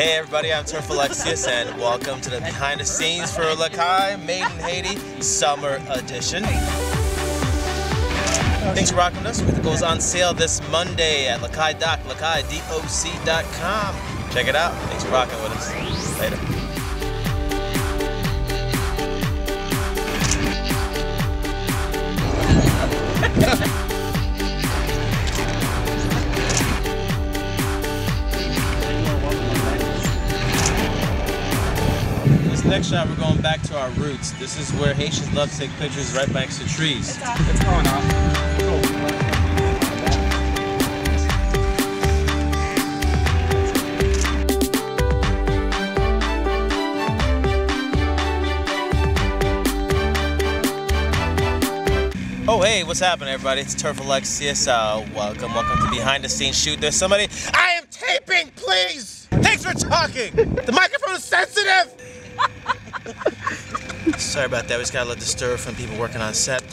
Hey everybody, I'm Turf Alexius and welcome to the behind the scenes for Lakay Made in Haiti Summer Edition. Thanks for rocking us. It goes on sale this Monday at lakay.com. Check it out. Thanks for rocking with us. Later. This next shot, we're going back to our roots. This is where Haitians love to take pictures right next to trees. It's going off. Oh hey, what's happening everybody? It's Turf Alexius. Welcome to Behind the Scenes Shoot. There's somebody. I am taping, please! Thanks for talking! The microphone is sensitive! Sorry about that, we just got a little disturbed from people working on set.